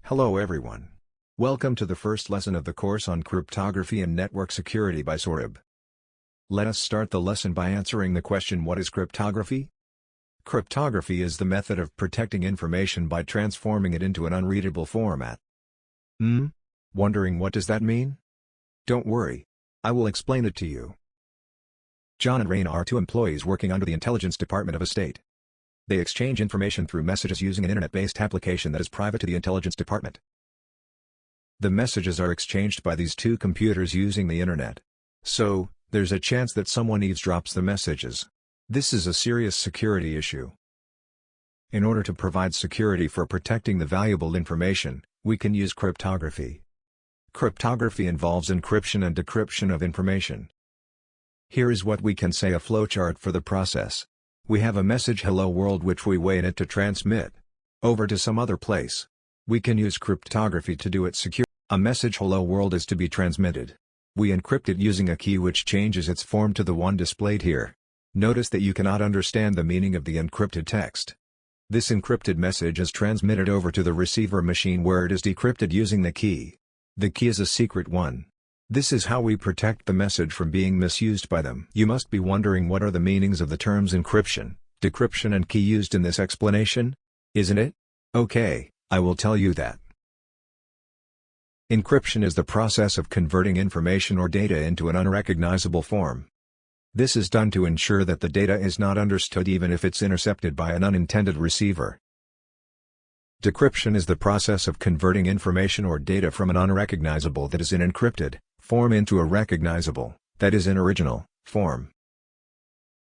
Hello everyone. Welcome to the first lesson of the course on Cryptography and Network Security by Sourav. Let us start the lesson by answering the question, what is cryptography? Cryptography is the method of protecting information by transforming it into an unreadable format. Wondering what does that mean? Don't worry. I will explain it to you. John and Raina are two employees working under the Intelligence Department of a state. They exchange information through messages using an internet-based application that is private to the Intelligence Department. The messages are exchanged by these two computers using the internet. So, there's a chance that someone eavesdrops the messages. This is a serious security issue. In order to provide security for protecting the valuable information, we can use cryptography. Cryptography involves encryption and decryption of information. Here is what we can say: a flowchart for the process. We have a message "Hello World" which we wait it to transmit over to some other place. We can use cryptography to do it secure. A message "Hello World" is to be transmitted. We encrypt it using a key which changes its form to the one displayed here. Notice that you cannot understand the meaning of the encrypted text. This encrypted message is transmitted over to the receiver machine where it is decrypted using the key. The key is a secret one. This is how we protect the message from being misused by them. You must be wondering, what are the meanings of the terms encryption, decryption and key used in this explanation? Isn't it? Okay, I will tell you that. Encryption is the process of converting information or data into an unrecognizable form. This is done to ensure that the data is not understood even if it's intercepted by an unintended receiver. Decryption is the process of converting information or data from an unrecognizable, that is in encrypted form, into a recognizable, that is in original form.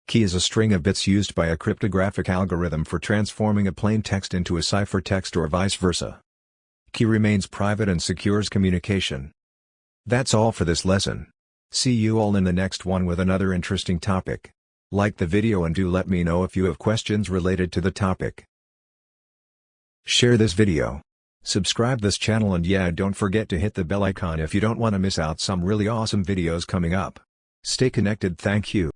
Key is a string of bits used by a cryptographic algorithm for transforming a plain text into a ciphertext or vice versa. Key remains private and secures communication. That's all for this lesson. See you all in the next one with another interesting topic. Like the video and do let me know if you have questions related to the topic. Share this video. Subscribe this channel, and don't forget to hit the bell icon if you don't want to miss out some really awesome videos coming up. Stay connected. Thank you.